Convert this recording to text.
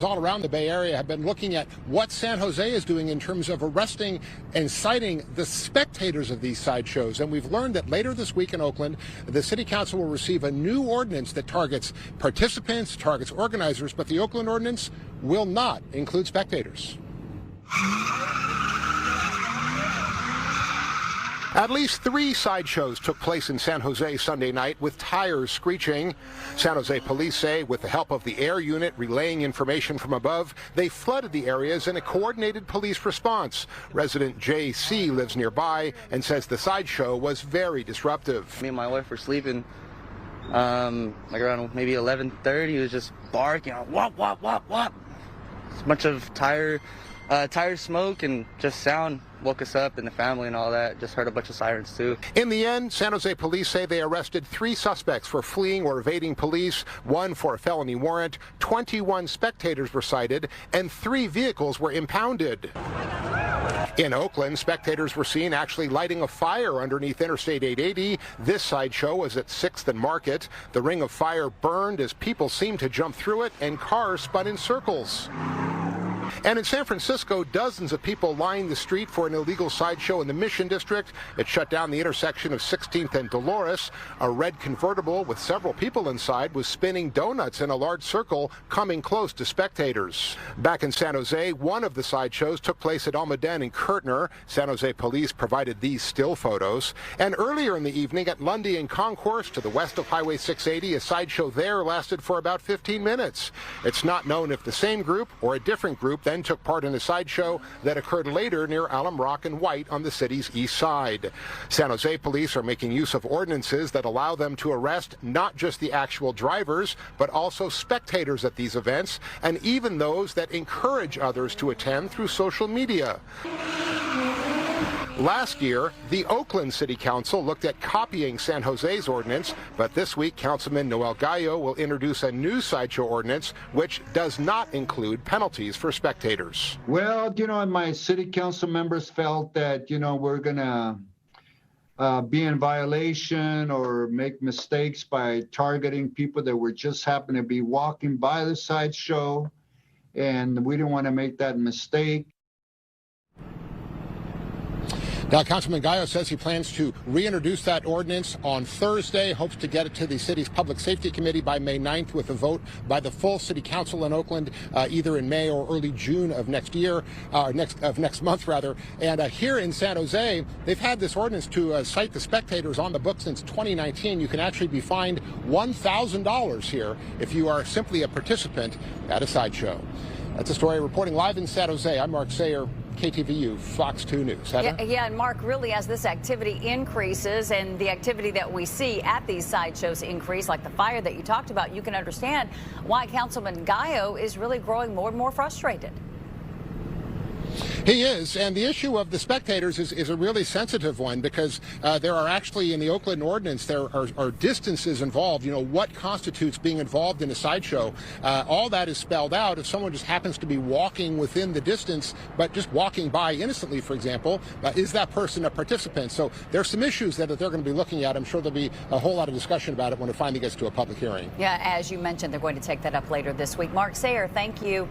All around the Bay Area have been looking at what San Jose is doing in terms of arresting and citing the spectators of these sideshows. And we've learned that later this week in Oakland, the City Council will receive a new ordinance that targets participants, targets organizers, but the Oakland ordinance will not include spectators. At least 3 sideshows took place in San Jose Sunday night with tires screeching. San Jose police say with the help of the air unit relaying information from above, they flooded the areas in a coordinated police response. Resident J.C. lives nearby and says the sideshow was very disruptive. Me and my wife were sleeping like around maybe 11:30. He was just barking, wop, wop, wop, wop. A bunch of tire smoke and just sound woke us up, and the family and all that. Just heard a bunch of sirens too. In the end, San Jose police say they arrested 3 suspects for fleeing or evading police, 1 for a felony warrant, 21 spectators were cited, and 3 vehicles were impounded. In Oakland, spectators were seen actually lighting a fire underneath Interstate 880. This sideshow was at 6th and Market. The ring of fire burned as people seemed to jump through it and cars spun in circles. And in San Francisco, dozens of people lined the street for an illegal sideshow in the Mission District. It shut down the intersection of 16th and Dolores. A red convertible with several people inside was spinning donuts in a large circle, coming close to spectators. Back in San Jose, one of the sideshows took place at Almaden and Kurtner. San Jose police provided these still photos. And earlier in the evening at Lundy and Concourse to the west of Highway 680, a sideshow there lasted for about 15 minutes. It's not known if the same group or a different group then took part in a sideshow that occurred later near Alum Rock and White on the city's east side. San Jose police are making use of ordinances that allow them to arrest not just the actual drivers, but also spectators at these events, and even those that encourage others to attend through social media. Last year, the Oakland City Council looked at copying San Jose's ordinance, but this week, Councilman Noel Gallo will introduce a new sideshow ordinance which does not include penalties for spectators. Well, my city council members felt that, we're going to be in violation or make mistakes by targeting people that were just happen to be walking by the sideshow, and we didn't want to make that mistake. Now, Councilman Gallo says he plans to reintroduce that ordinance on Thursday, hopes to get it to the city's Public Safety Committee by May 9th with a vote by the full City Council in Oakland either in May or early June of next year, next month rather. And here in San Jose, they've had this ordinance to cite the spectators on the books since 2019. You can actually be fined $1,000 here if you are simply a participant at a sideshow. That's a story reporting live in San Jose. I'm Mark Sayer, KTVU, Fox 2 News. Yeah, and Mark, really, as this activity increases and the activity that we see at these sideshows increase, like the fire that you talked about, you can understand why Councilman Gallo is really growing more and more frustrated. He is, and the issue of the spectators is a really sensitive one because there are actually in the Oakland ordinance there are distances involved. What constitutes being involved in a sideshow? All that is spelled out. If someone just happens to be walking within the distance, but just walking by innocently, for example, is that person a participant? So there's some issues that they're going to be looking at. I'm sure there'll be a whole lot of discussion about it when it finally gets to a public hearing. Yeah, as you mentioned, they're going to take that up later this week. Mark Sayer, thank you.